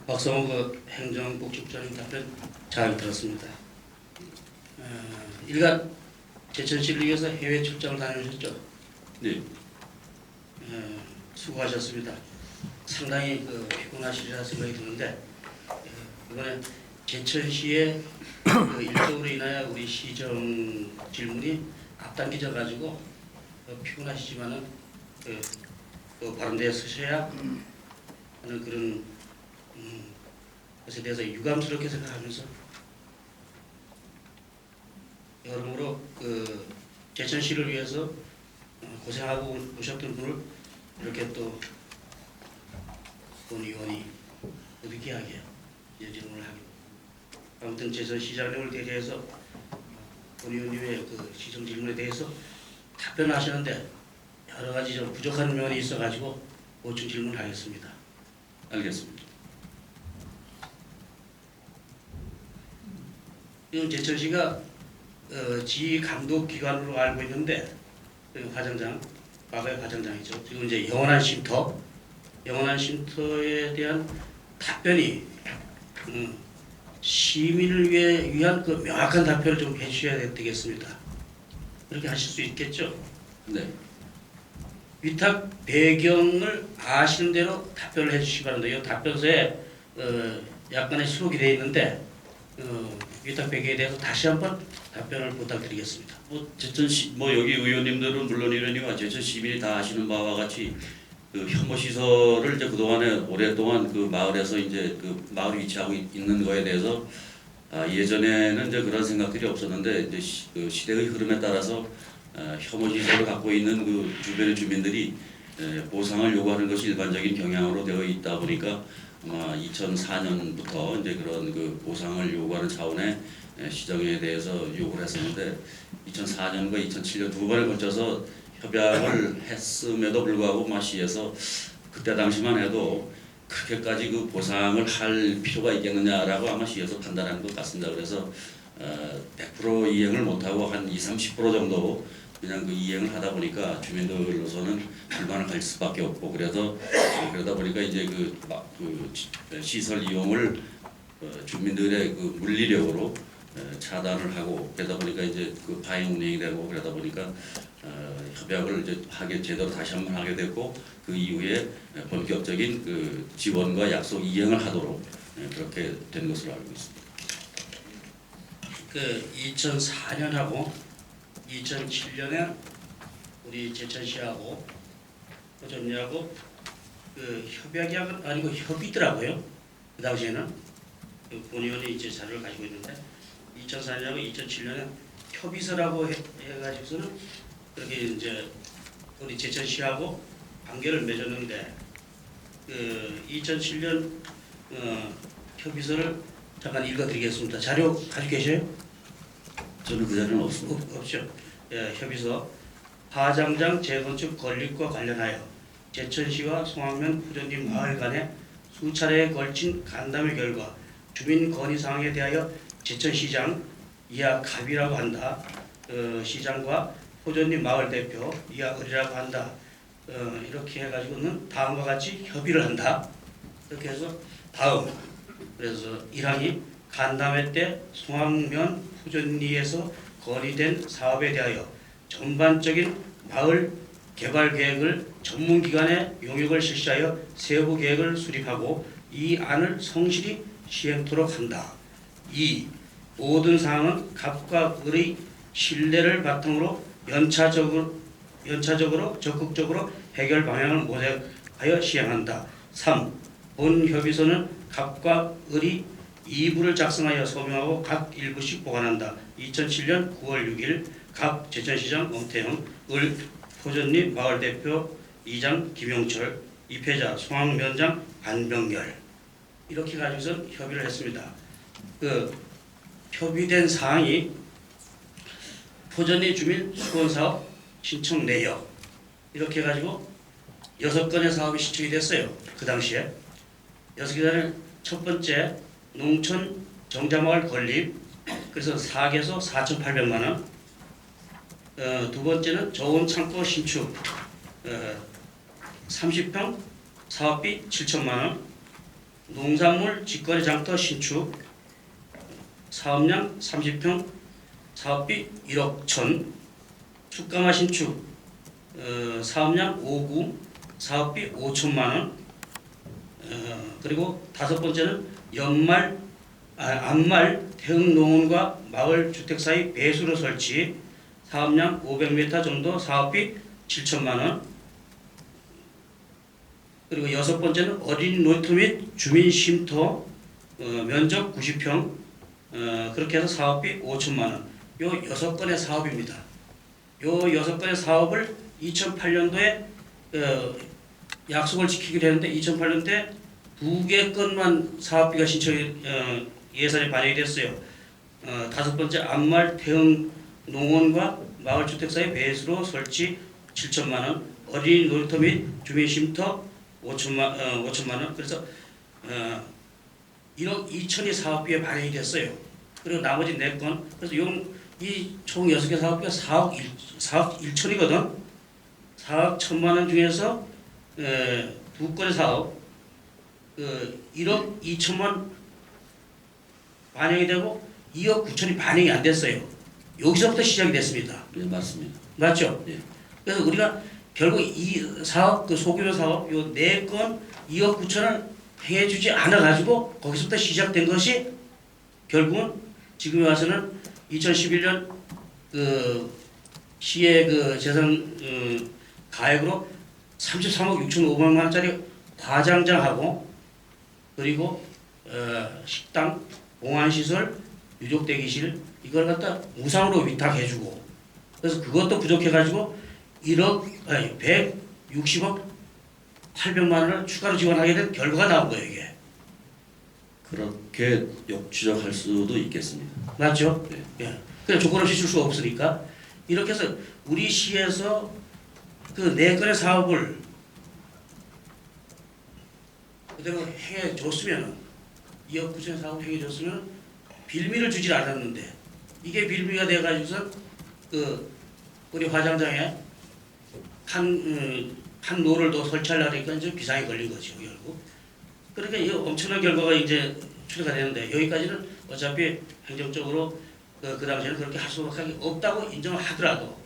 박성호 행정복지부장님 답변 잘 들었습니다. 일간 제천시를 위해서 해외 출장을 다녀오셨죠? 네. 수고하셨습니다. 상당히 피곤하시리라 생각이 드는데 이번에 제천시의 일정으로 인하여 우리 시정 질문이 앞당겨져 가지고 피곤하시지만은 또 바른 데에 서셔야 하는 그런 것에 대해서 유감스럽게 생각하면서 여러모로 제천시를 위해서 고생하고 오셨던 분을 이렇게 또 본 의원이 느끼하게 질문을 하고, 아무튼 제천시장님을 대해서 본 의원님의 시정 질문에 대해서 답변하시는데 여러 가지 좀 부족한 면이 있어가지고 보충 질문하겠습니다. 알겠습니다. 이건 제천시가 지 감독 기관으로 알고 있는데 과장장, 과거의 과장장이죠. 지금 이제 영원한 쉼터에 대한 답변이 시민을 위한 명확한 답변을 좀 해주셔야 되겠습니다. 그렇게 하실 수 있겠죠? 네. 위탁 배경을 아시는 대로 답변을 해주시기 바랍니다. 이 답변서에 약간의 수록이 되어 있는데 위탁 배경에 대해서 다시 한번 답변을 부탁드리겠습니다. 제천시 여기 의원님들은 물론이러니와 제천 시민이 다 아시는 바와 같이 혐오 시설을 이제 그동안에 오랫동안 마을에서 이제 마을이 위치하고 있는 거에 대해서 예전에는 이제 그런 생각들이 없었는데 이제 시대의 흐름에 따라서 혐오 시설을 갖고 있는 주변의 주민들이 보상을 요구하는 것이 일반적인 경향으로 되어 있다 보니까 아마 2004년부터 이제 그런 보상을 요구하는 차원의 시정에 대해서 요구를 했었는데 2004년과 2007년 두 번에 걸쳐서 협약을 했음에도 불구하고 시에서 그때 당시만 해도 그렇게까지 보상을 할 필요가 있겠느냐라고 아마 시에서 판단한 것 같습니다. 그래서 100% 이행을 못하고 한 20-30% 정도 그냥 이행을 하다 보니까 주민들로서는 불만을 가질 수밖에 없고, 그러다 보니까 이제 시설 이용을 주민들의 물리력으로 차단을 하고, 그러다 보니까 이제 파행 운행이 되고, 그러다 보니까 협약을 이제 제대로 다시 한번 하게 됐고, 그 이후에 본격적인 지원과 약속 이행을 하도록 그렇게 된 것으로 알고 있습니다. 2004년하고 2007년에 우리 제천시하고 호전리하고 협약이 아니고 협의더라고요. 그 당시에는 본 의원이 이제 자료를 가지고 있는데 2004년하고 2007년에 협의서라고 해가지고서는 그렇게 이제 우리 제천시하고 관계를 맺었는데 2007년 협의서를 잠깐 읽어드리겠습니다. 자료 가지고 계셔요? 저는 그 자리는 없습니다. 없죠. 협의서 하장장 재건축 건립과 관련하여 제천시와 송악면 후전리 마을 간의 수차례에 걸친 간담회 결과 주민 건의 사항에 대하여 제천시장 이하 갑이라고 한다. 시장과 호전리 마을 대표 이하 을이라고 한다. 이렇게 해가지고는 다음과 같이 협의를 한다. 이렇게 해서 다음. 그래서 1항이 간담회 때 송악면 후전리에서 건의된 사업에 대하여 전반적인 마을 개발 계획을 전문기관의 용역을 실시하여 세부 계획을 수립하고 이 안을 성실히 시행토록 한다. 2. 모든 사항은 갑과 을의 신뢰를 바탕으로 연차적으로 적극적으로 해결 방향을 모색하여 시행한다. 3. 본 협의서는 갑과 을이 2부를 작성하여 소명하고 각 1부씩 보관한다. 2007년 9월 6일 갑 제천시장 엄태영, 을 호전리 마을대표 2장 김용철, 입회자 송악면장 안병열, 이렇게 가지고서 협의를 했습니다. 협의된 사항이 호전리 주민 수건사업 신청 내역, 이렇게 해가지고 6건의 사업이 신청이 됐어요. 그 당시에 6개 첫 번째 농촌 정자마을 건립, 그래서 4개소 4,800만 원. 두 번째는 저온 창고 신축 30평 사업비 7천만 원. 농산물 직거래 장터 신축 사업량 30평 사업비 1억 1천 축가마 신축 사업량 5구 사업비 5천만 원 그리고 다섯 번째는 안말 대흥농원과 마을 주택 사이 배수로 설치 사업량 500m 정도 사업비 7천만 원 그리고 여섯 번째는 어린이 놀이터 및 주민 쉼터 면적 90평 그렇게 해서 사업비 5천만 원. 요 여섯 건의 사업입니다. 요 여섯 건의 사업을 2008년도에 약속을 지키기로 했는데 2008년도에 두 개 건만 사업비가 예산이 반영이 됐어요. 다섯 번째 안말 대응 농원과 마을주택 사이 배수로 설치 7천만 원, 어린이 놀이터 및 주민 쉼터 5천만 원. 그래서 1억 2천이 사업비에 반영이 됐어요. 그리고 나머지 4건. 그래서 이 총 6개 사업비가 4억 1천이거든. 4억 1천만 원 중에서 두 건의 사업 1억 2천만 반영이 되고 2억 9천이 반영이 안 됐어요. 여기서부터 시작이 됐습니다. 네, 맞습니다. 맞죠? 예. 그래서 우리가 결국 이 사업, 소규모 사업 요 4건 2억 9천을 행해주지 않아가지고 거기서부터 시작된 것이 결국은 지금 와서는 2011년 시의 재산 가액으로 33억 6천5백만 원짜리 과장장하고 그리고 식당, 공안시설, 유족대기실 이걸 갖다 무상으로 위탁해주고 그래서 그것도 부족해가지고 160억 800만 원을 추가로 지원하게 된 결과가 나온 거예요 이게. 그렇게 역추적할 수도 있겠습니다. 맞죠? 네. 예. 그냥 조건 없이 줄 수가 없으니까 이렇게 해서 우리 시에서 그 4건의 사업을 그대로 행해줬으면 2억 9천 사업 행해줬으면 빌미를 주질 않았는데 이게 빌미가 돼가지고서 우리 화장장에 한 노를 더 설치하려고 하니까 이제 비상이 걸린 거죠 결국. 그러니까 이 엄청난 결과가 이제 추리가 되는데 여기까지는 어차피 행정적으로 그 당시에는 그렇게 할 수밖에 없다고 인정을 하더라도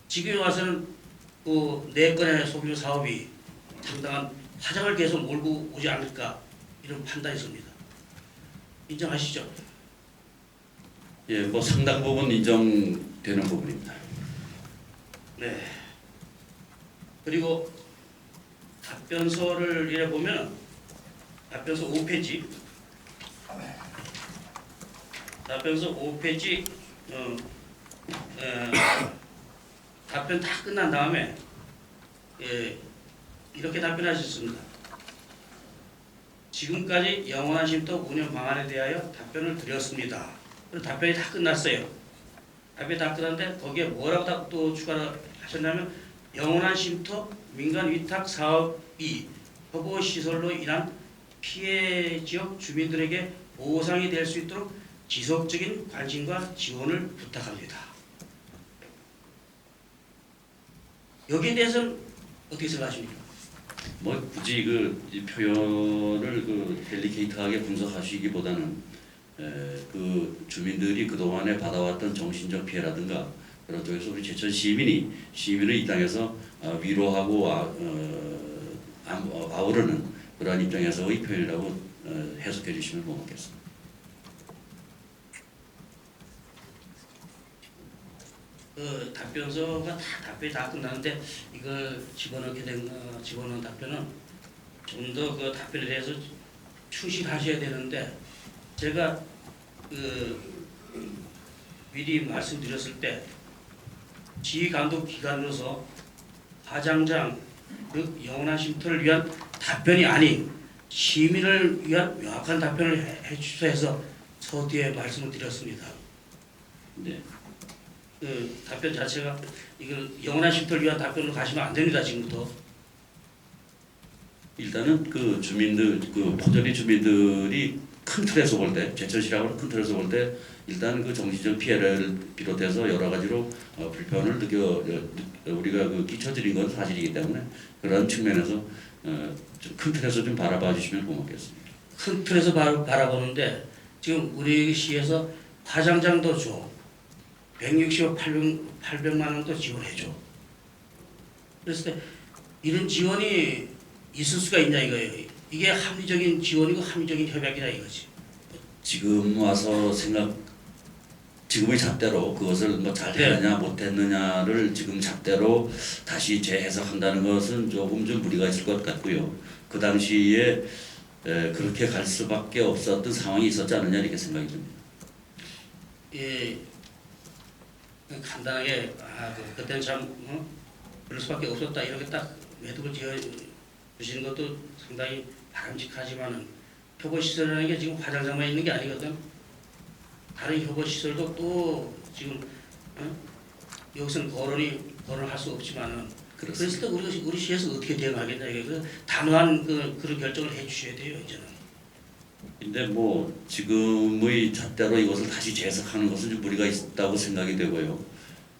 지금 와서는 그 4건의 소규모 사업이 상당한 화장을 계속 몰고 오지 않을까 이런 판단이 섭니다. 인정하시죠? 예, 뭐 상당 부분 인정되는 부분입니다. 네. 그리고 답변서를 이래 보면 답변서 5페이지 답변서 5페이지 답변 다 끝난 다음에 이렇게 답변하셨습니다. 지금까지 영원한 쉼터 운영 방안에 대하여 답변을 드렸습니다. 그리고 답변이 다 끝났어요. 답변이 다 끝났는데 거기에 뭐라고 또 추가를 하셨냐면 영원한 쉼터 민간 위탁 사업이 허브 시설로 인한 피해 지역 주민들에게 보상이 될 수 있도록 지속적인 관심과 지원을 부탁합니다. 여기에 대해서는 어떻게 생각하십니까? 뭐 굳이 이 표현을 델리케이트하게 분석하시기보다는 그 주민들이 그동안에 받아왔던 정신적 피해라든가 그런 쪽에서 우리 제천 시민을 이 땅에서 위로하고 아우르는 그러한 입장에서의 표현이라고 해석해 주시면 고맙겠습니다. 그 답변서가 답변이 다 끝나는데 이걸 집어넣은 답변은 좀 더 그 답변에 대해서 충실하셔야 되는데 제가 미리 말씀드렸을 때 지휘감독 기관으로서 화장장 즉 영원한 쉼터를 위한 답변이 아닌 시민을 위한 명확한 답변을 해주셔서 해서 서두에 말씀을 드렸습니다. 네. 답변 자체가 이걸 영원한 쉼터를 위한 답변으로 가시면 안 됩니다. 지금부터. 일단은 그 주민들, 포저리 주민들이 큰 틀에서 볼 때, 제천시라고는 큰 틀에서 볼 때 일단 그 정신적 피해를 비롯해서 여러 가지로 불편을 우리가 끼쳐드린 건 사실이기 때문에 그런 측면에서 좀 큰 틀에서 좀 바라봐 주시면 고맙겠습니다. 큰 틀에서 바라보는데 지금 우리 시에서 화장장도 줘. 160억 800만 원도 지원해줘. 그랬을 때 이런 지원이 있을 수가 있냐 이거예요. 이게 합리적인 지원이고 합리적인 협약이다 이거지. 지금 와서 지금의 잣대로 그것을 뭐 잘했느냐 못했느냐를 지금 잣대로 다시 재해석한다는 것은 조금 좀 무리가 있을 것 같고요. 그 당시에 그렇게 갈 수밖에 없었던 상황이 있었지 않느냐 이렇게 생각이 듭니다. 예, 간단하게 그때는 참 그럴 수밖에 없었다 이렇게 딱 매듭을 지어 주시는 것도 상당히 바람직하지만은 협업 시설이라는 게 지금 화장장만 있는 게 아니거든. 다른 협업 시설도 또 지금 여기서는 거론할 수 없지만은 그랬을 때 우리 시에서 어떻게 대응하겠냐 이게 단호한 그런 결정을 해주셔야 돼요 이제는. 근데 뭐 지금의 잣대로 이것을 다시 재해석하는 것은 좀 무리가 있다고 생각이 되고요.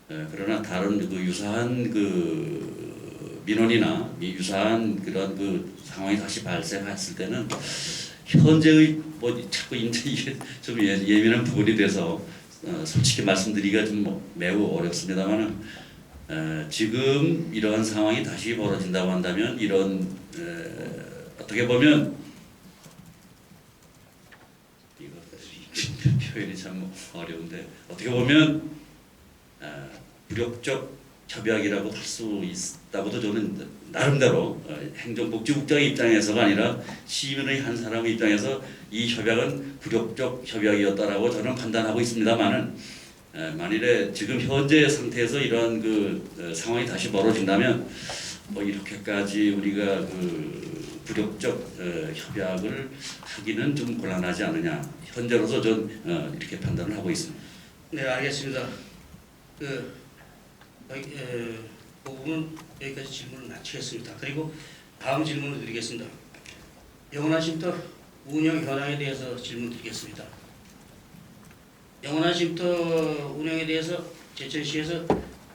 그러나 다른 그 유사한 그 민원이나 유사한 그런 그 상황이 다시 발생했을 때는 현재의 뭐 자꾸 이제 이게 좀 예민한 부분이 돼서 솔직히 말씀드리기가 좀 매우 어렵습니다만은 지금 이러한 상황이 다시 벌어진다고 한다면 이런 어떻게 보면 이거 표현이 참 어려운데 어떻게 보면 불협적 협약이라고 할 수 있다고도 저는 나름대로 행정복지국장의 입장에서가 아니라 시민의 한 사람의 입장에서 이 협약은 불협적 협약이었다라고 저는 판단하고 있습니다만은 만일에 지금 현재 상태에서 이러한 그 상황이 다시 벌어진다면 뭐 이렇게까지 우리가 그 불협적 협약을 하기는 좀 곤란하지 않느냐 현재로서 전 이렇게 판단을 하고 있습니다. 네 알겠습니다. 그 부분은 여기까지 질문을 마치겠습니다. 그리고 다음 질문을 드리겠습니다. 영원한 쉼터 운영 현황에 대해서 질문 드리겠습니다. 영원한 쉼터 운영에 대해서 제천시에서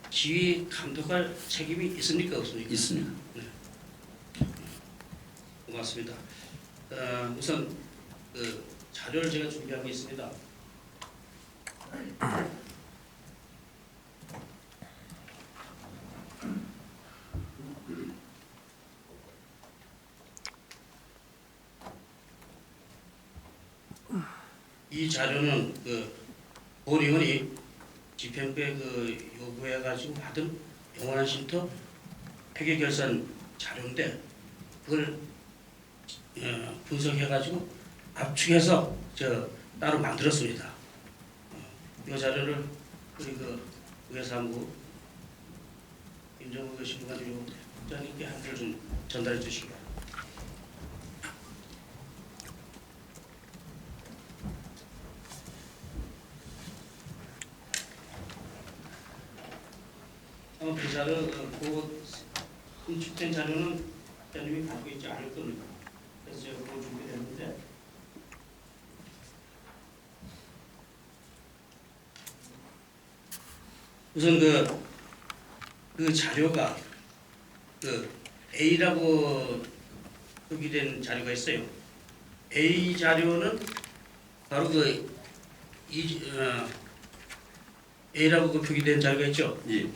지휘 감독할 책임이 있습니까 없습니까? 있습니다. 네. 고맙습니다. 우선 그 자료를 제가 준비한 게 있습니다. 이 자료는 본 의원이 집행부에 요구해가지고 받은 영원한 쉼터 폐기 결산 자료인데 그걸 분석해가지고 압축해서 따로 만들었습니다. 이 자료를 우리 의회사무부 임정우 신부관님께 한글 좀 전달해 주시기 바랍니다. 그 자료, 인축된 자료는 대표님이 갖고 있지 않을 겁니다. 그래서 제가 그걸 준비했는데 우선 그 자료가 A라고 표기된 자료가 있어요. A 자료는 바로 A라고 표기된 자료가 있죠. 예.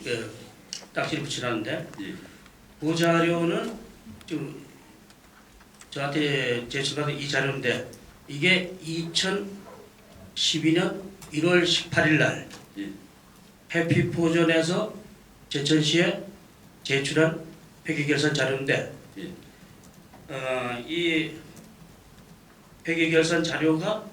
딱지를 붙이라는데 예. 그 자료는 지금 저한테 제출받은 이 자료인데 이게 2012년 1월 18일 날 예. 해피포전에서 제천시에 제출한 폐기결산 자료인데 예. 이 폐기결산 자료가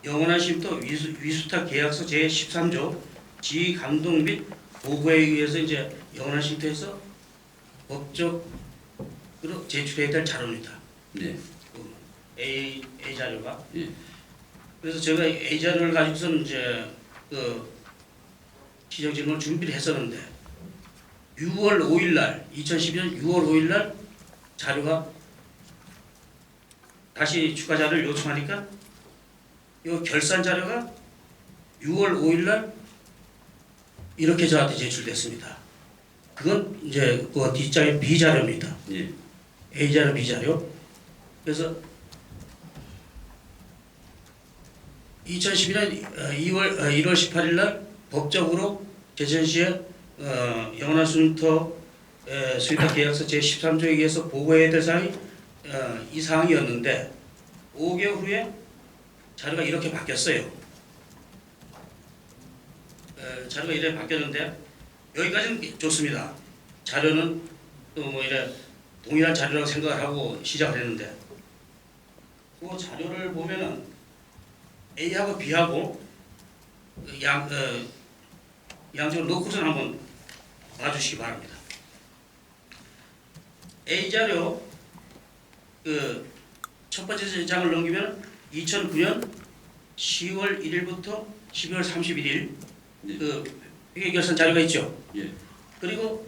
영원한 쉼터 위수탁 계약서 제13조 지휘 감독 및 보고에 의해서 이제 영원한 쉼터에서 법적으로 제출해야 될 자료입니다. 네. A 자료가. 예. 그래서 제가 A 자료를 가지고서는 이제 시정 질문을 준비를 했었는데 6월 5일 날 2012년 6월 5일 날 자료가 다시 추가 자료를 요청하니까 이 결산 자료가 6월 5일 날 이렇게 저한테 제출됐습니다. 그건 이제 그 뒷장의 B 자료입니다. 예. A 자료, B 자료. 그래서 2012년 1월 18일 날 법적으로 제천시에 영원한 수윈터 수위탁 계약서 제13조에 의해서 보고해야 될 사항이 이 사항이었는데 5개월 후에 자료가 이렇게 바뀌었어요. 자료가 이렇게 바뀌었는데 여기까지는 좋습니다. 자료는 또 뭐 이래 동일한 자료라고 생각을 하고 시작을 했는데 그 자료를 보면은 A하고 B하고 양쪽으로 놓고서 한번 봐주시기 바랍니다. A 자료 그 첫 번째 장을 넘기면 2009년 10월 1일부터 12월 31일 그 회계결산 자료가 있죠. 예. 그리고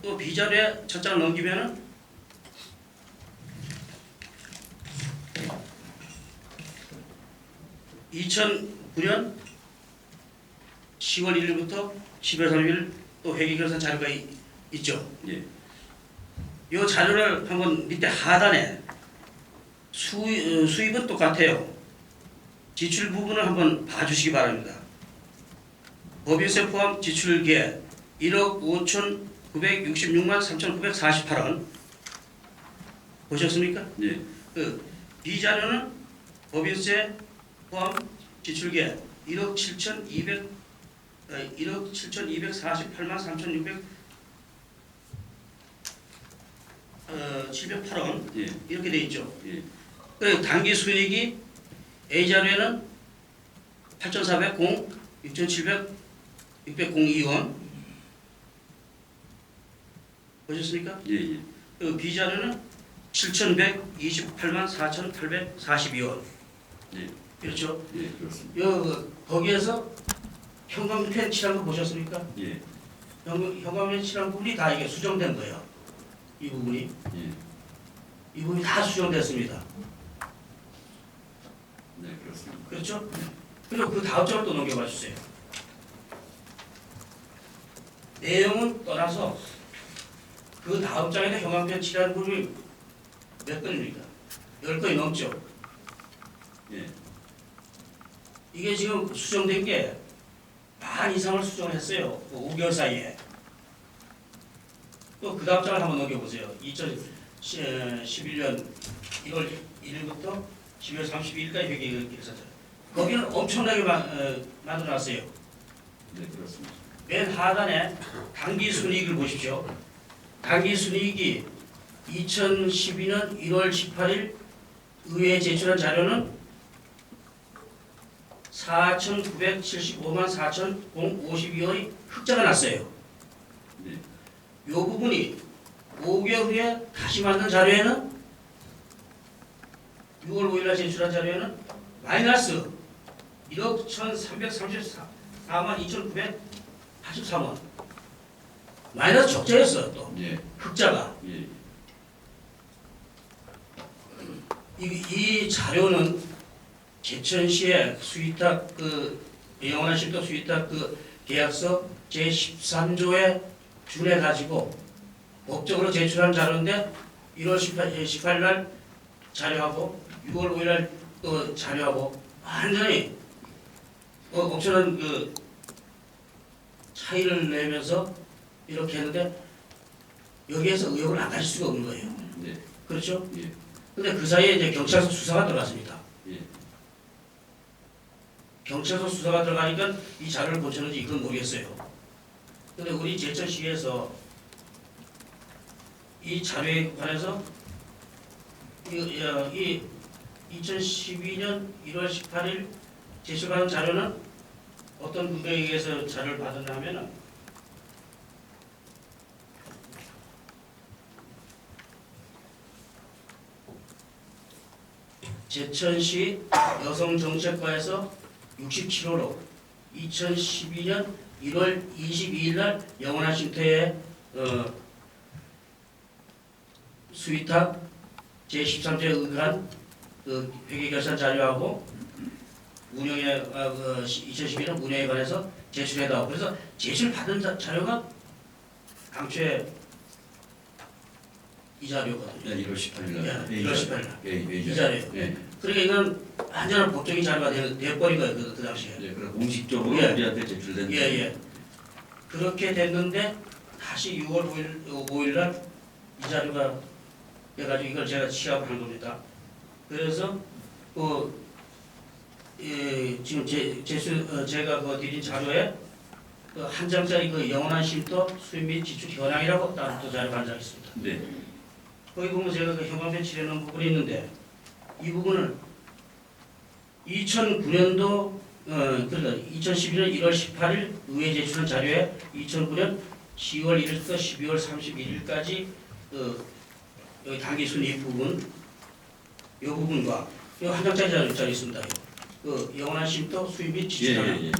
또 B 자료에 첫 장을 넘기면은 2009년 10월 1일부터 12월 30일 또 회계결산 자료가 있죠. 예. 이 자료를 한번 밑에 하단에 수입은 똑같아요. 지출 부분을 한번 봐주시기 바랍니다. 법인세 포함 지출계 1억 5,966만 3,948원 보셨습니까? 예. 그 B 자료는 법인세 포함 지출계 1억 7,248만 3,608원 예. 이렇게 돼 있죠. 예. 그리고 당기 순이익이 A 자료에는 8,400, 6,700, 602원 보셨습니까? 예. 예. 그 B 자료는 7,128만 4,842원. 예. 그렇죠? 예. 그렇습니다. 거기에서 현금펜 칠한 거 보셨습니까? 예. 현금펜 칠한 부분이 다 이게 수정된 거예요. 이 부분이. 예. 이 부분이 다 수정됐습니다. 네, 그렇습니다. 그렇죠? 그리고 그 다음 장을 또 넘겨봐 주세요. 내용은 떠나서 그 다음 장에도 현황편 칠하는 부분이 몇 건입니까? 10건이 넘죠. 예. 이게 지금 수정된 게 반 이상을 수정을 했어요. 그 5개월 사이에. 또 그 다음 장을 한번 넘겨보세요. 2011년 1월 1일부터 12월 32일까지 회계결산자. 거기는 엄청나게 만들어놨어요. 네, 그렇습니다. 맨 하단에 당기순이익을 보십시오. 당기순이익이 2012년 1월 18일 의회에 제출한 자료는 4,975만 4,052원이 흑자가 났어요. 네. 이 부분이 5개월 후에 다시 만든 자료에는 6월 5일날 제출한 자료에는 마이너스 1억 1,334만 2,983원 마이너스 적자였어요. 또 예. 흑자가. 예. 이 자료는 제천시의 수위탁 영원한 쉼터 수위탁 계약서 제13조에 준해 가지고 법적으로 제출한 자료인데 1월 18일 날 자료하고 6월 5일 날 또 자료하고 완전히 엄청난 차이를 내면서 이렇게 했는데 여기에서 의혹을 안 가질 수가 없는 거예요. 네. 그렇죠? 예. 근데 그 사이에 이제 경찰서 수사가 들어갔습니다. 예. 경찰서 수사가 들어가니까 이 자료를 고쳤는지 이건 모르겠어요. 근데 우리 제천시에서 이 자료에 관해서 이 2012년 1월 18일 제출한 자료는 어떤 근거에 의해서 자료를 받았냐 하면은 제천시 여성정책과에서 67호로 2012년 1월 22일 날 영원한 쉼터에 수위탁 제13조에 의한 회계결산 자료하고 운영에 2012년 운영에 관해서 제출해다오. 그래서 제출받은 자료가 당초에 이 자료거든요. 네, 1월 18일 날. 예, 1월 18일 날. 예, 예, 이 자료예요. 예. 그러니까 이건 완전한 법적인 자료가 돼버린 거예요. 그 당시에. 예, 그럼 공식적으로 예. 우리한테 제출된. 예. 그렇게 됐는데 다시 6월 5일 날 이 자료가 해가지고 이걸 제가 취합한 겁니다. 그래서 지금 제가 드린 자료에 한 장짜리 영원한 쉼터 수입 및 지출 현황이라고 따로 또 자료가 한 장 있습니다. 네. 거기 보면 제가 현황 배치해 놓은 부분이 있는데 이 부분은 2009년도 그러니까 2011년 1월 18일 의회 제출한 자료에 2009년 10월 1일부터 12월 31일까지 여기 단기 순이익 부분 이 부분과 이 한 장짜리 자료 있습니다. 그 영원한 쉼터 수입 및 지출 현황 예.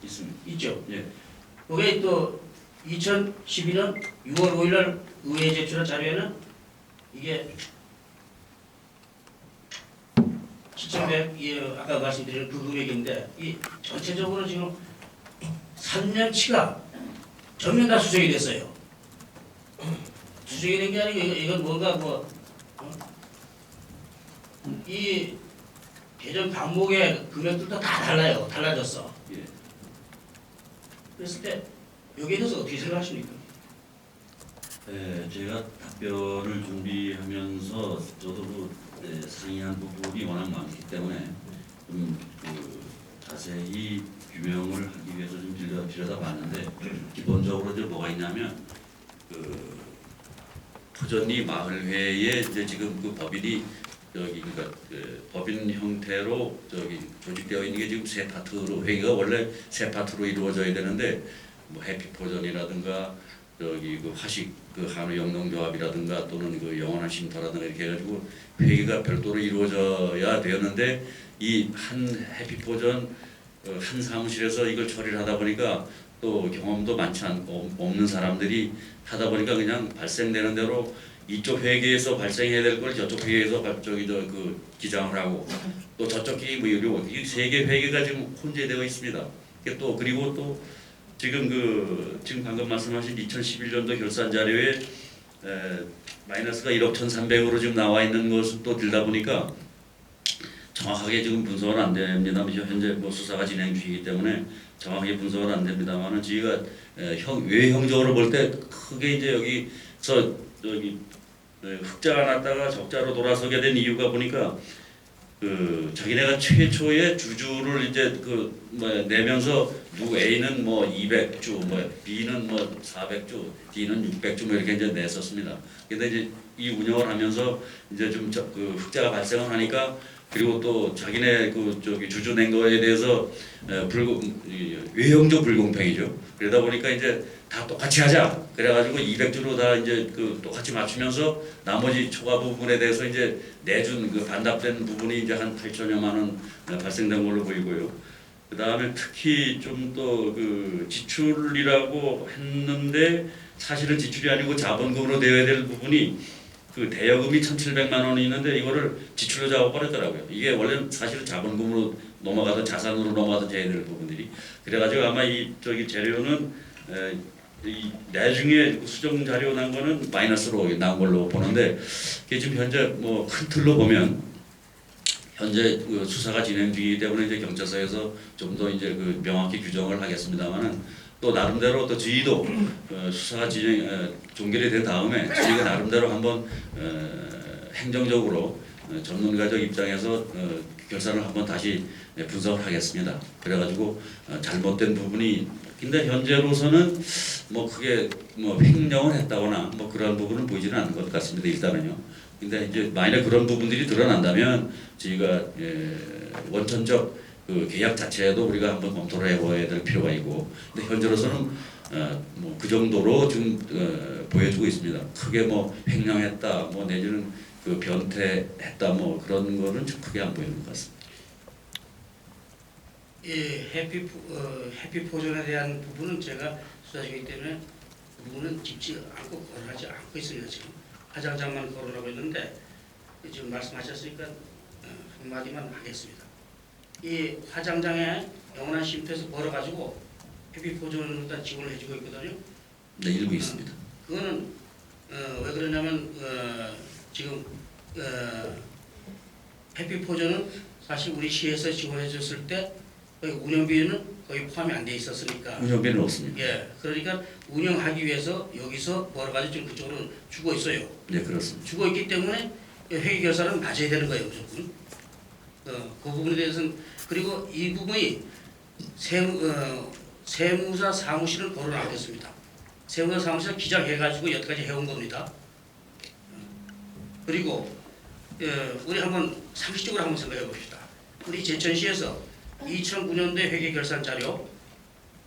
있습니다. 있죠. 예. 거기에 또 2012년 6월 5일 날 의회에 제출한 자료에는 이게 7,100, 아까 말씀드린 그 금액인데 이 전체적으로 지금 3년치가 전면 다 수정이 됐어요. 수정이 된 게 아니고 이건 뭔가 이 계정 방목의 금액들도 다 달라요. 달라졌어. 예. 그랬을 때 여기에 대해서 어떻게 생각하십니까? 네, 제가 답변을 준비하면서 저도 상이한 부분이 워낙 많기 때문에 좀 자세히 규명을 하기 위해서 좀 들여다봤는데 기본적으로 이제 뭐가 있냐면 토전리 마을회에 이제 지금 그 법인이 그러니까 법인 형태로 조직되어 있는 게 지금 세 파트로 회계가 원래 세 파트로 이루어져야 되는데 뭐 해피포전이라든가 그 화식 한우 영농조합이라든가 또는 그 영원한 쉼터라든가 이렇게 해가지고 회계가 별도로 이루어져야 되었는데 이 한 해피포전 한 사무실에서 이걸 처리를 하다 보니까 또 경험도 많지 없는 사람들이 하다 보니까 그냥 발생되는 대로 이쪽 회계에서 발생해야 될 걸 저쪽 회계에서 기장을 하고 또 저쪽이 이 세 개 회계가 지금 혼재되어 있습니다. 그리고 또 지금 방금 말씀하신 2011년도 결산 자료에 마이너스가 1억 1,300으로 지금 나와 있는 것을 또 들다 보니까 정확하게 지금 분석은 안 됩니다. 현재 뭐 수사가 진행 중이기 때문에 정확하게 분석은 안 됩니다만은 저희가 외형적으로 볼 때 크게 이제 여기서 흑자가 났다가 적자로 돌아서게 된 이유가 보니까 자기네가 최초의 주주를 이제 내면서 누구 A는 뭐 200주, B는 뭐 400주, D는 600주 뭐 이렇게 이제 냈었습니다. 근데 이제 이 운영을 하면서 이제 좀 흑자가 발생을 하니까 그리고 또 자기네 주주 낸 거에 대해서 외형적 불공평이죠. 그러다 보니까 이제 다 똑같이 하자. 그래가지고 200주로 다 이제 똑같이 맞추면서 나머지 초과 부분에 대해서 이제 내준 반납된 부분이 이제 한 8천여만 원 발생된 걸로 보이고요. 그 다음에 특히 좀 또 지출이라고 했는데 사실은 지출이 아니고 자본금으로 되어야 될 부분이 대여금이 1,700만 원이 있는데 이거를 지출로 잡아버렸더라고요. 이게 원래는 사실은 자본금으로 넘어가서 자산으로 넘어가서 돼야 될 부분들이. 그래가지고 아마 이 재료는 이 나중에 수정 자료 난 거는 마이너스로 나온 걸로 보는데 이게 지금 현재 뭐 큰 틀로 보면 현재 수사가 진행 중이기 때문에 이제 경찰서에서 좀 더 이제 명확히 규정을 하겠습니다만은 또 나름대로 또 저희도 수사가 종결이 된 다음에 저희가 나름대로 한번 행정적으로 전문가적 입장에서 결산을 한번 다시 분석을 하겠습니다. 그래가지고 잘못된 부분이 근데 현재로서는 뭐 크게 횡령을 했다거나 뭐 그런 부분은 보이지는 않는 것 같습니다. 일단은요. 근데 이제 만약 그런 부분들이 드러난다면 저희가 원천적 계약 자체도 우리가 한번 검토를 해봐야 될 필요가 있고, 근데 현재로서는 뭐 그 정도로 좀 보여주고 있습니다. 크게 뭐 횡령했다, 뭐 내지는 변태했다, 뭐 그런 거는 좀 크게 안 보이는 것 같습니다. 이 해피포전에 대한 부분은 제가 수사 중이기 때문에 그 부분은 짚지 않고 거론하지 않고 있습니다. 지금 화장장만 거론하고 있는데 지금 말씀하셨으니까 한마디만 하겠습니다. 이 화장장에 영원한 쉼터에서 벌어가지고 해피포전을 일단 지원을 해주고 있거든요. 네, 일부 있습니다. 그거는 왜 그러냐면 지금 해피포전은 사실 우리 시에서 지원해 줬을 때 거의 운영비는 거의 포함이 안 돼 있었으니까. 운영비는 없습니다. 예, 그러니까 운영하기 위해서 여기서 여러 가지 좀 그쪽으로 주고 있어요. 네, 그렇습니다. 주고 있기 때문에 회계 결산은 맞아야 되는 거예요, 무조건. 그 부분에 대해서는 그리고 이 부분이 세무사 사무실은 거론 안 했습니다. 세무사 사무실 기장해가지고 여태까지 해온 겁니다. 그리고 우리 한번 상식적으로 한번 생각해 봅시다. 우리 제천시에서 2009년대 회계 결산 자료,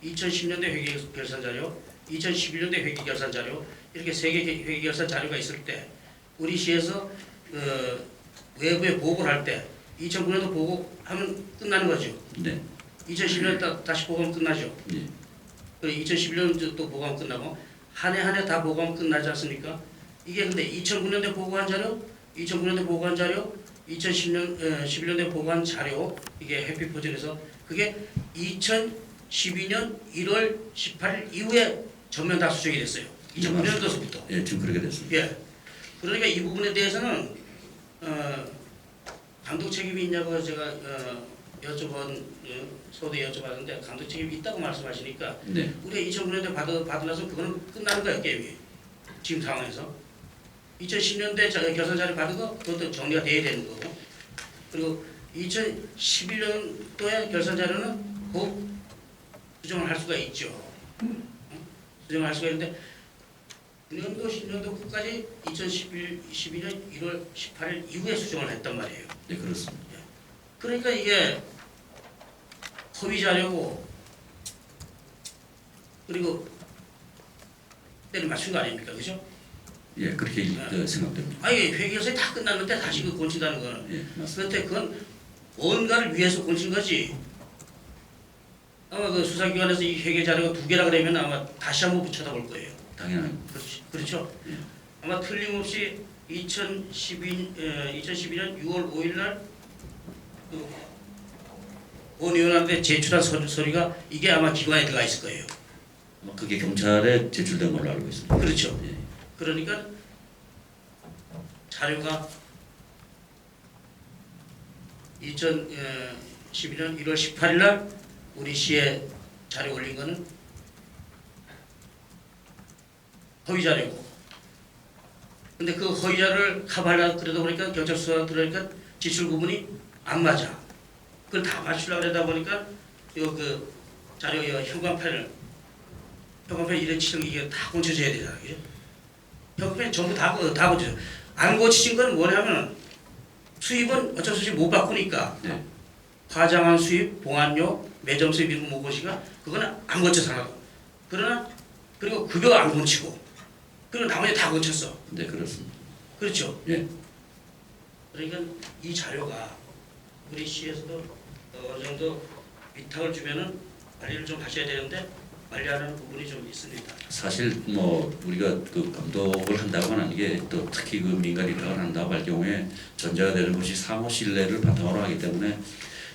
2010년대 회계 결산 자료, 2011년대 회계 결산 자료 이렇게 세 개 회계 결산 자료가 있을 때 우리 시에서 외부에 보고를 할 때 2009년도 보고하면 끝나는 거죠. 네. 2011년 다시 보고하면 끝나죠. 예. 2011년 또 보고하면 끝나고 한 해 한 해 다 보고하면 끝나지 않습니까? 이게 근데 2009년대 보고한 자료, 2009년대 보고한 자료, 11년대 보고한 자료 이게 해피포전에서 그게 2012년 1월 18일 이후에 전면 다 수정이 됐어요. 2009년도서부터. 예, 지금 그렇게 됐습니다. 예. 그러니까 이 부분에 대해서는 감독 책임이 있냐고 제가 소대 여쭤봤는데 감독 책임이 있다고 말씀하시니까 네. 우리가 2009년대 받으면서 그거는 끝나는 거예요, 게임이. 지금 상황에서. 2010년대 결산 자료 받은 거 그것도 정리가 돼야 되는 거고. 그리고 2011년도에 결산 자료는 곧 수정을 할 수가 있죠. 수정을 할 수가 있는데 9년도, 10년도 끝까지 2012년 1월 18일 이후에 수정을 했단 말이에요. 네, 그렇습니다. 그러니까 이게 허위 자료고 그리고 때를 맞춘 거 아닙니까, 그죠? 예, 그렇게 생각됩니다. 아니 회계에서 다 끝났는데 다시 그 고친다는 거는 예, 맞습니다. 그런데 그건 뭔가를 위해서 고친 거지. 아마 그 수사기관에서 이 회계 자료가 2개라 그러면 아마 다시 한번 쳐다볼 거예요. 당연합니다. 그렇죠? 예. 아마 틀림없이 2012년 6월 5일 날 원의원한테 제출한 서류가 이게 아마 기관에 들어가 있을 거예요. 그게 경찰에 제출된 걸로 알고 있습니다. 그렇죠. 예. 그러니까 자료가 2012년 1월 18일 날 우리 시에 자료 올린 거는 허위 자료고. 근데 그 허위 자료를 커버하려고 그러다 보니까 경찰 수사가 들어오니까 지출 부분이 안 맞아. 그걸 다 맞추려고 그러다 보니까 이거 그 자료 현관펜 이런 치정 이게 다 고쳐져야 되잖아요. 그죠? 현관펜 전부 다 고쳐져. 안 고치신 건 뭐냐면 수입은 어쩔 수 없이 못 바꾸니까 네. 과장한 수입, 봉안료, 매점 수입 이런 거 못 고치니까 그거는 안 고쳐서 하고. 그러나 그리고 급여가 안 고치고 그리고 나머지 다 고쳤어. 네, 그렇습니다. 그렇죠. 예. 그러니까 이 자료가 우리 시에서도 어느 정도 위탁을 주면은 관리를 좀 하셔야 되는데 관리하는 부분이 좀 있습니다. 사실 뭐 우리가 그 감독을 한다고 하는 게 또 특히 그 민간 위탁을 한다고 할 경우에 전제가 되는 것이 사무 신뢰를 바탕으로 하기 때문에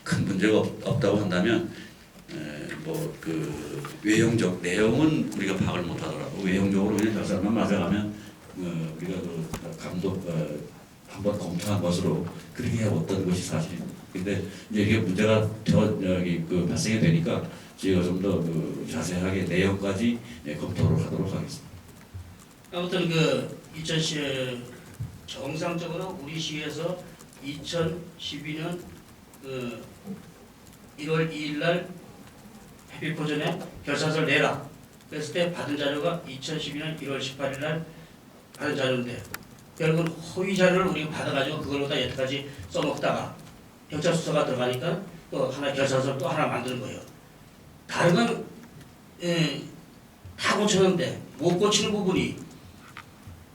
큰 문제가 없다고 한다면 뭐 그 외형적 내용은 우리가 파악을 못하더라도 외형적으로 그냥 결산만 맞아가면 우리가 그 감독 한번 검토한 것으로 그렇게 해왔던 것이 사실입니다. 근데 이제 이게 문제가 발생이 되니까 저희가 좀 더 그 자세하게 내용까지 검토를 하도록 하겠습니다. 아무튼 그 2010 정상적으로 우리 시에서 2012년 그 1월 2일 날 해피포전에 결산서를 내라. 그랬을 때 받은 자료가 2012년 1월 18일 날 받은 자료인데 결국은 허위 자료를 우리가 받아가지고 그걸로 다 여태까지 써먹다가 경찰 수사가 들어가니까 또 하나 결산서를 또 하나 만드는 거예요. 다른 건 다 고쳤는데 못 고치는 부분이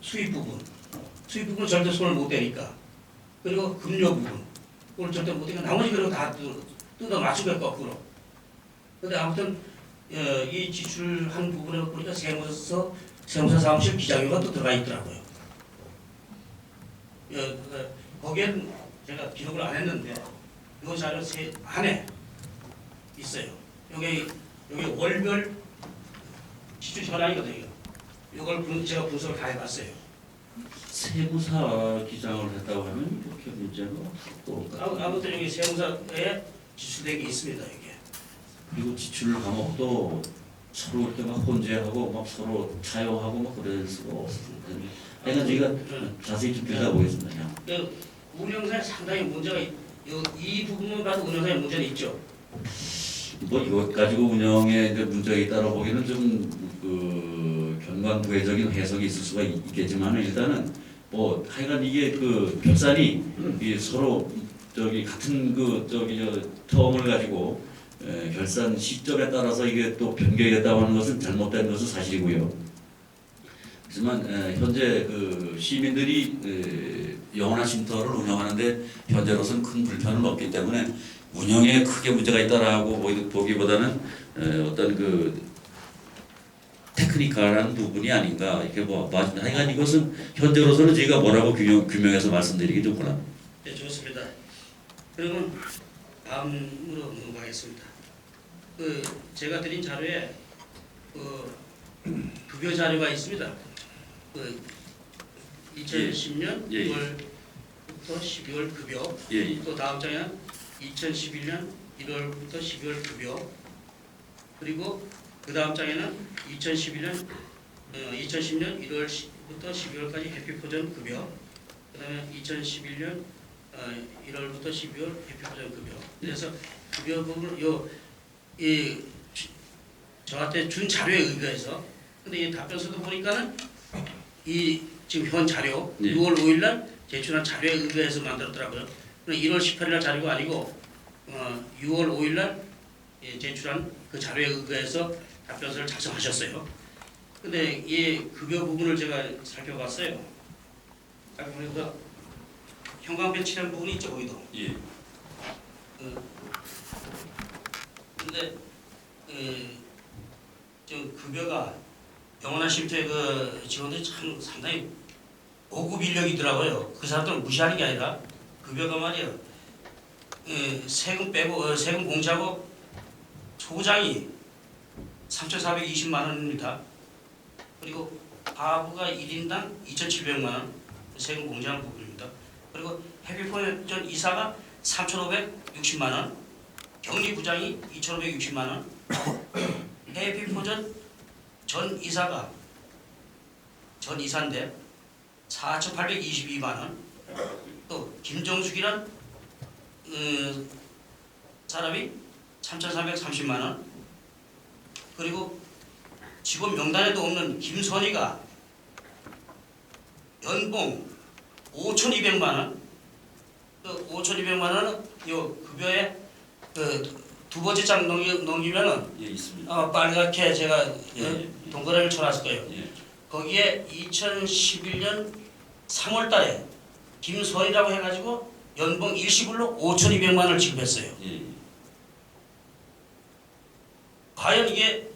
수입 부분은 절대 손을 못 대니까. 그리고 급료 부분 그걸 절대 못 대니까 나머지 그런 다 뜯어 맞추고 거꾸로. 근데 아무튼 이 지출한 부분에 보니까 세무사 사무실 기장료가 또 들어가 있더라고요. 거기에는 제가 기록을 안 했는데 이 자료 안에 있어요. 여기 월별 지출 현황이거든요. 이걸 제가 분석을 다 해봤어요. 세무사 기장을 했다고 하면 이렇게 문제가 또 아무튼 여기 세무사에 지출된 게 있습니다. 이게. 그리고 지출 과목도 서로 이렇게 막 혼재하고 막 서로 차용하고 막 그럴 수가 없습니다. 그러니까 저희가 자세히 좀 들여다보겠습니다. 그냥. 그 운영사에 상당히 문제가 이 부분만 봐도 운영사에 문제는 있죠. 뭐 이것 가지고 운영에 이제 문제가 있다고 보기는 좀 그 경관부회적인 해석이 있을 수가 있겠지만 일단은 뭐 하여간 이게 그 결산이 이 서로 저기 같은 그 저기 저 텀을 가지고 결산 시점에 따라서 이게 또 변경이 됐다고 하는 것은 잘못된 것은 사실이고요. 하지만 현재 그 시민들이 영원한 쉼터를 운영하는데 현재로서는 큰 불편은 없기 때문에 운영에 크게 문제가 있다라고 보기보다는 어떤 그 테크니컬한 부분이 아닌가 이렇게 하여간 이것은 현재로서는 저희가 뭐라고 규명해서 말씀드리기 좀 곤란. 네, 좋습니다. 그러면 다음으로 넘어가겠습니다. 그 제가 드린 자료에 그 급여 자료가 있습니다. 그 2010년 예. 1월부터 12월 급여, 예. 또 다음 장에는 2011년 1월부터 12월 급여, 그리고 그 다음 장에는 2010년 1월부터 12월까지 해피포전 급여, 그 다음에 2011년 1월부터 12월 해피포전 급여. 그래서 급여 부분을 저한테 준 자료에 의거해서, 근데 이 답변서도 보니까는 이 지금 현 자료 네. 6월 5일 날 제출한 자료에 의거해서 만들었더라고요. 1월 18일 날 자료가 아니고 6월 5일 날 제출한 그 자료에 의거해서 답변서를 작성하셨어요. 근데 이 급여 부분을 제가 살펴봤어요. 그러니까 형광펜 칠한 부분이 있죠, 거기도. 예. 근데 좀 급여가 영원한 쉼터의 그 직원들이 참 상당히 고급 인력이더라고요. 그 사람들을 무시하는 게 아니라 급여가 말이에요. 세금 빼고 세금 공제하고 소장이 3,420만 원입니다. 그리고 가부가 1인당 2,700만 원 세금 공제한 부분입니다. 그리고 해피포전 이사가 3,560만 원, 격리부장이 2,560만 원, 해피포전 전 이사가 전 이사인데 4,822만 원, 또 김정숙이란 사람이 3,430만 원, 그리고 직원 명단에도 없는 김선희가 연봉 5,200만 원, 그 5,200만 원은 요 급여에 두 번째 장 넘기면은 예, 있습니다. 빨갛게 제가 예. 동그라미를 쳐놨을 거예요. 예. 거기에 2011년 3월 달에 김선희라고 해가지고 연봉 일시불로 5,200만 원을 지급했어요. 예. 과연 이게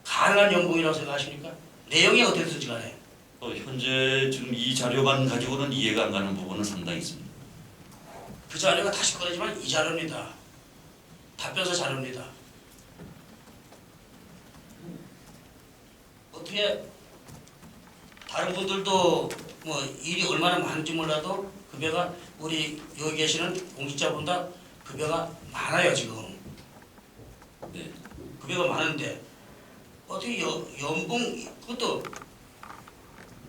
가능한 연봉이라고 생각하십니까? 내용이 어떻든지 간에. 현재 지금 이 자료만 가지고는 이해가 안 가는 부분은 상당히 있습니다. 그 자료가 다시 꺼내지만 이 자료입니다. 답변서 자료입니다. 어떻게 다른 분들도 뭐 일이 얼마나 많은지 몰라도 급여가 우리 여기 계시는 공직자보다 급여가 많아요 지금. 네. 급여가 많은데 어떻게 연봉 그것도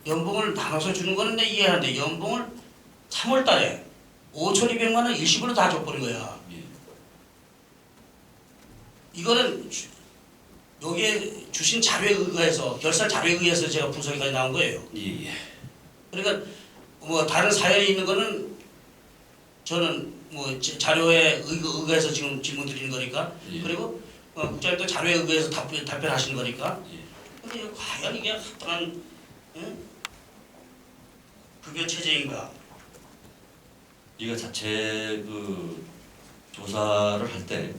연봉을 나눠서 주는 거는 내 이해하는데 연봉을 3월 달에 5,200만 원 일시불로 다 줘버린 거야. 예. 이거는 여기에 주신 자료에 의해서 결산 자료에 의해서 제가 분석이 나온 거예요. 예. 그러니까 뭐 다른 사연이 있는 거는 저는 뭐 자료에 의거해서 지금 질문 드리는 거니까 예. 그리고 국장님도 자료에 의거해서 답변하시는 거니까. 예. 근데 과연 이게 합당한 급여 체제인가? 이거 자체 그 조사를 할 때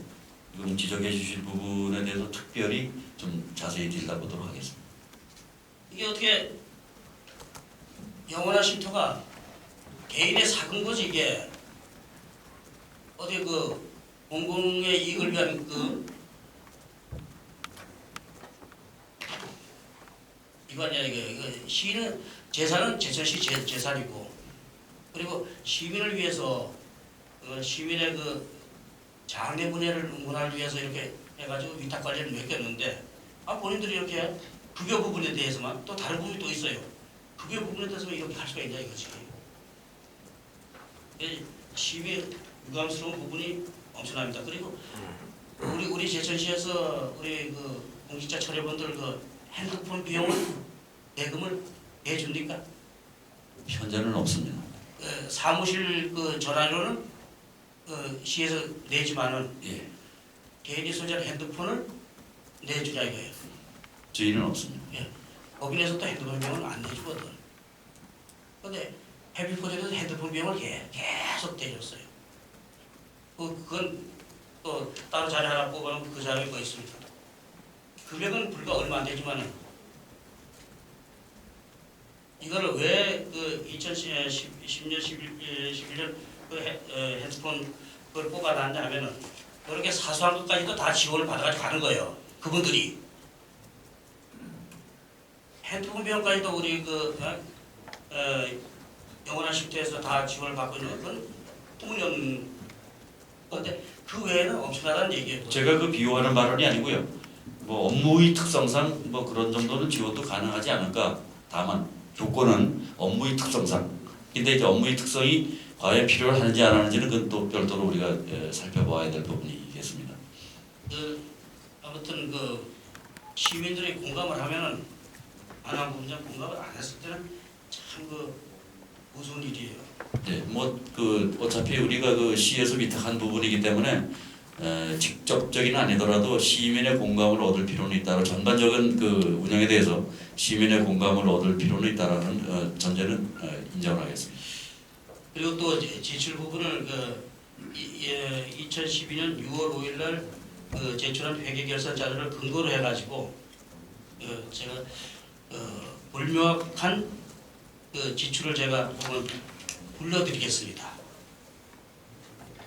지금 지적해 주실 부분에 대해서 특별히 좀 자세히 들여다보도록 하겠습니다. 이게 어떻게 영원한 쉼터가 개인의 사근 거지 이게 어디 그 공공의 이익을 위한 그 기관이야 이거 시는 재산은 제천시 재산이고 그리고 시민을 위해서 시민의 그 장래 문화를 위해서 이렇게 해가지고 위탁 관리를 맡겼는데 본인들이 이렇게 급여 부분에 대해서만 또 다른 부분이 또 있어요. 급여 부분에 대해서만 이렇게 할 수가 있냐 이거지. 시민 유감스러운 부분이 엄청납니다. 그리고 우리 제천시에서 우리 그 공직자 처리원들 그 핸드폰 비용을 대금을 내줍니까? 현재는 없습니다. 사무실 그 전화료는 시에서 내지만은 예, 개인이 소지하는 핸드폰을 내주냐 이거예요. 저희는 없습니다. 예. 법인에서 또 핸드폰 비용을 안 내주거든. 근데 해피포즈에서 핸드폰 비용을 계속 대줬어요. 그건 또 따로 자리 하나 뽑아놓으면 그 자리에 뭐 있습니까? 금액은 불과 얼마 안 되지만은 이거를 왜 그 2010년 11년 그 핸드폰 그걸 뽑아놨냐 하면은 이렇게 사소한 것까지도 다 지원을 받아가지고 가는 거예요. 그분들이 핸드폰 비용까지도 우리 그 영원한 쉼터에서 다 지원을 받고 있는 건 터무니없는 건데 그 외에는 엄청나다는 얘기예요. 제가 그 비호하는 발언이 아니고요. 뭐 업무의 특성상 뭐 그런 정도는 지원도 가능하지 않을까. 다만 조건은 업무의 특성상. 근데 이제 업무의 특성이 과연 필요하는지 안 하는지는 그건 또 별도로 우리가 살펴봐야 될 부분이겠습니다. 아무튼 그 시민들이 공감을 하면은 안 한 부분장 공감을 안 했을 때는 참 그 무서운 일이에요. 네, 뭐 그 어차피 우리가 그 시에서 위탁한 부분이기 때문에 직접적인 아니더라도 시민의 공감을 얻을 필요는 있다. 전반적인 그 운영에 대해서 시민의 공감을 얻을 필요는 있다라는 전제는 인정을 하겠습니다. 그리고 또 제출 부분을 그 2012년 6월 5일날 그 제출한 회계결산 자료를 근거로 해가지고 제가 불명확한 그 지출을 제가 한번 불러드리겠습니다.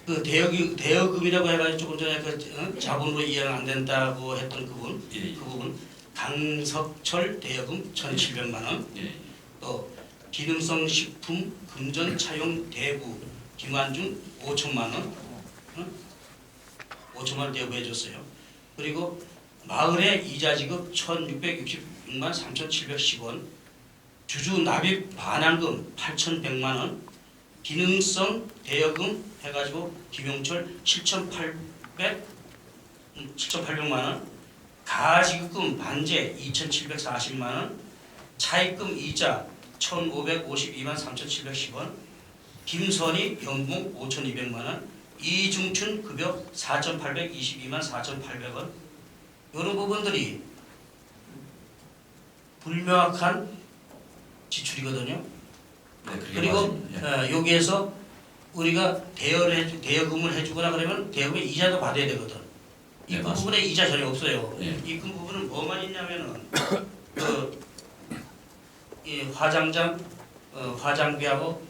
그 대여금이라고 해가지고 조금 전에 그 자본으로 이해가 안 된다고 했던 그분, 예. 그 부분 강석철 대여금 1,700만 원, 예. 또 기능성 식품 금전 차용 대부 김환중 5천만 원, 5천만 원 대부해줬어요. 그리고 마을의 이자 지급 1,666만 3,710원, 주주 납입 반환금 8,100만 원, 기능성 대여금 해가지고 김용철 7,800만 원, 가지급금 반제 2,740만 원, 차입금 이자 1,552만 3,710원, 김선희 연봉 5,200만 원, 이중춘 급여 4,822만 4,800원. 이런 부분들이 불명확한 지출이거든요. 네, 그게 그리고 맞습니다. 여기에서 우리가 대여금을 해주거나 그러면 대여금의 이자도 받아야 되거든. 이 네, 부분에 이자 전혀 없어요. 네. 이 부분은 뭐만 있냐면은 이 화장장, 화장비하고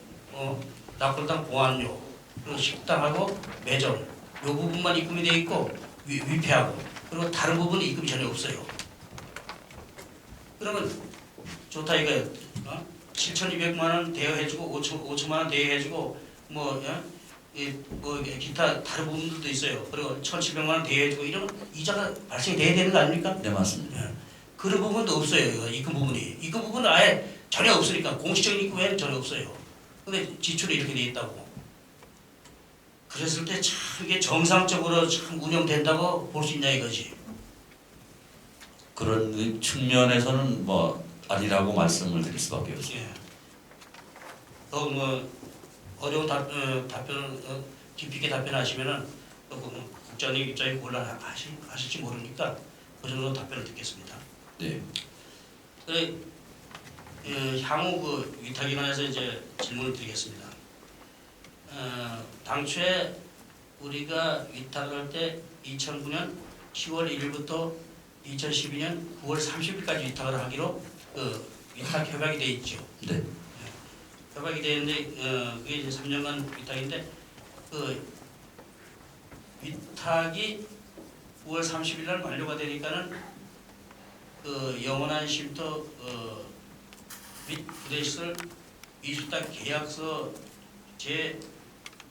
납골당 보안료, 그리고 식당하고 매점 요 부분만 입금이 돼 있고 위패하고 그리고 다른 부분은 입금이 전혀 없어요. 그러면 좋다 이거예요. 7,200만 원 대여해주고 5천만 원 대여해주고 뭐 기타 다른 부분들도 있어요. 그리고 1,700만 원 대여해주고 이러면 이자가 발생돼야 되는 거 아닙니까? 네, 맞습니다. 그런 부분도 없어요. 이거 입금 부분이. 입금 부분은 아예 전혀 없으니까 공식적인 입금에는 전혀 없어요. 근데 지출이 이렇게 돼 있다고. 그랬을 때 참 이게 정상적으로 참 운영된다고 볼 수 있냐 이거지. 그런 측면에서는 뭐 아니라고 말씀을 드릴 수밖에 없습니다. 예. 더 뭐 어려운 답변을 깊이 있게 답변하시면은 또 국장님 입장이 곤란하실지 모르니까 그 정도 답변을 듣겠습니다. 네. 그래 향후 그 위탁에 관해서 이제 질문을 드리겠습니다. 당초에 우리가 위탁을 할 때 2009년 10월 1일부터 2012년 9월 30일까지 위탁을 하기로 그 위탁 협약이 돼 있죠. 네. 협약이 돼 있는데 그게 이제 3년간 위탁인데 그 위탁이 9월 30일 날 만료가 되니까는 그 영원한 쉼터 및 부대시설 위수탁 계약서 제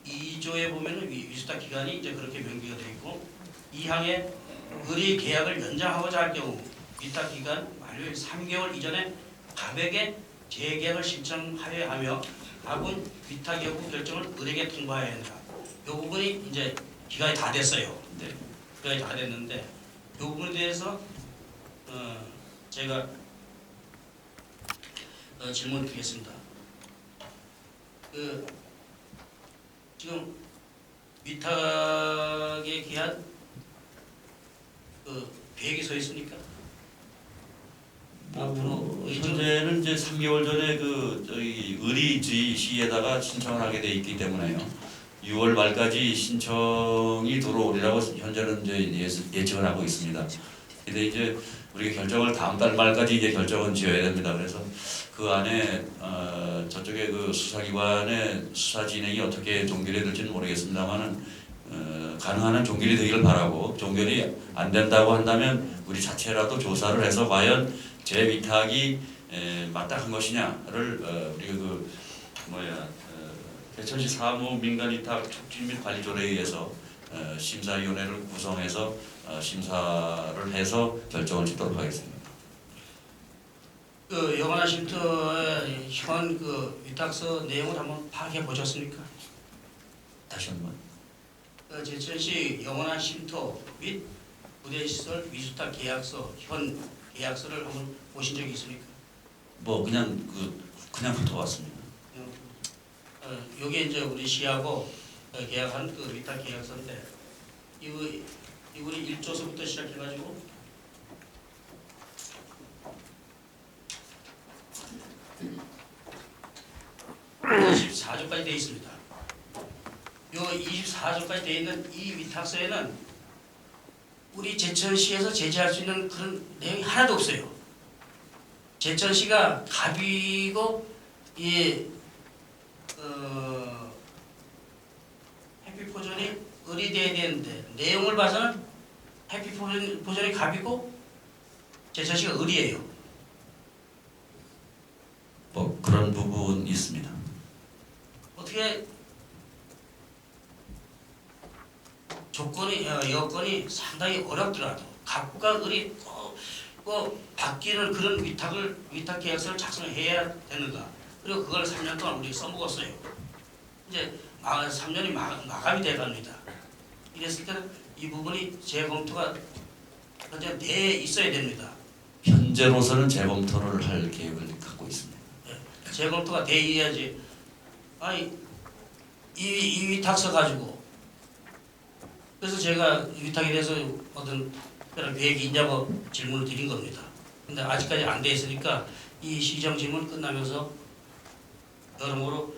2조에 보면은 위수탁 기간이 이제 그렇게 명기가 되어 있고 2항에 의리 계약을 연장하고자 할 경우 위탁 기간 만료일 3개월 이전에 갑에게 재계약을 신청하여야 하며 갑은 위탁 여부 결정을 을에게 통보해야 한다. 이 부분이 이제 기간이 다 됐어요. 네. 기간이 다 됐는데 이 부분에 대해서 제가 질문 드리겠습니다. 그 지금 위탁에 기한 그 계획이 서 있습니까? 앞으로 현재는 이제 3개월 전에 그 저희 의리지시에다가 신청을 하게 돼 있기 때문에요. 6월 말까지 신청이 들어오리라고 현재는 이제 예측을 하고 있습니다. 근데 이제 우리가 결정을 다음 달 말까지 이제 결정은 지어야 됩니다. 그래서 그 안에 저쪽에 그 수사기관의 수사 진행이 어떻게 종결이 될지는 모르겠습니다만은 가능한 한 종결이 되기를 바라고 종결이 안 된다고 한다면 우리 자체라도 조사를 해서 과연 재위탁이 마땅한 것이냐를 우리가 그 대천시 사무민간위탁 촉진 및 관리조례에 의해서 심사위원회를 구성해서 심사를 해서 결정을 짓도록 하겠습니다. 그 영원한 쉼터의 현 그 위탁서 내용을 한번 파악해 보셨습니까? 다시 한번. 제천시 영원한 쉼터 및 부대시설 위수탁 계약서 현 계약서를 한번 보신 적이 있습니까? 뭐 그냥 훑어봤습니다. 요게 이제 우리 시하고 계약한 그 위탁 계약서인데 이분이 1조서부터 시작해가지고 24조까지 되어 있습니다. 요 24조까지 되어 있는 이 위탁서에는 우리 제천시에서 제재할 수 있는 그런 내용이 하나도 없어요. 제천시가 갑이고 이 해피포전이 을이 돼야 되는데 내용을 봐서는 해피포전이 갑이고 제천시가 을이에요. 뭐 그런 부분이 있습니다. 어떻게 조건이 여건이 상당히 어렵더라도 갑과 을이 꼭 바뀌는 그런 위탁 계약서를 작성해야 되는가? 그리고 그걸 3년 동안 우리 써먹었어요. 이제 3년이 마감이 돼갑니다. 이랬을 때는 이 부분이 재검토가 현재 돼 있어야 됩니다. 현재로서는 재검토를 할 계획을 갖고 있습니다. 네, 재검토가 돼 있어야지. 아니 이 위탁서 가지고 그래서 제가 위탁에 대해서 어떤 특별한 계획이 있냐고 질문을 드린 겁니다. 근데 아직까지 안 돼 있으니까 이 시정 질문 끝나면서 여러모로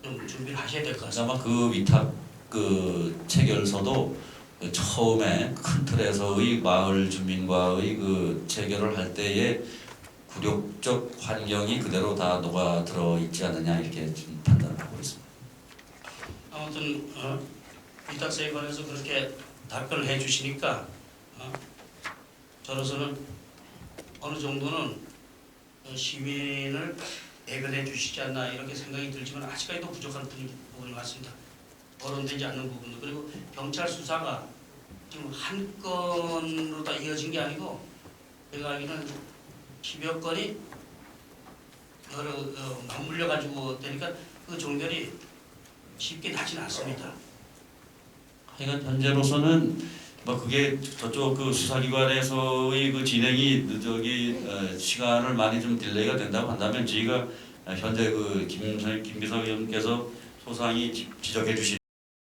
좀 준비를 하셔야 될 것 같습니다. 아마 그 위탁 그 체결서도 그 처음에 큰 틀에서의 마을 주민과의 그 체결을 할 때의 굴욕적 환경이 그대로 다 녹아 들어 있지 않느냐 이렇게 좀 판단을 하고 있습니다. 아무튼 위탁서에 관해서 그렇게 답변을 해주시니까 저로서는 어느 정도는 시민을 대변해 주시지 않나 이렇게 생각이 들지만 아직까지도 부족한 부분이 많습니다. 거론되지 않는 부분도 그리고 경찰 수사가 지금 한 건으로 다 이어진 게 아니고 제가 알기로는 10여 건이 여러 맞물려 가지고 되니까 그 종결이 쉽게 나지는 않습니다. 하여간 현재로서는 뭐 그게 저쪽 그 수사기관에서의 그 진행이 시간을 많이 좀 딜레이가 된다고 한다면 저희가 현재 그 김 비서위원께서 소상히 지적해 주신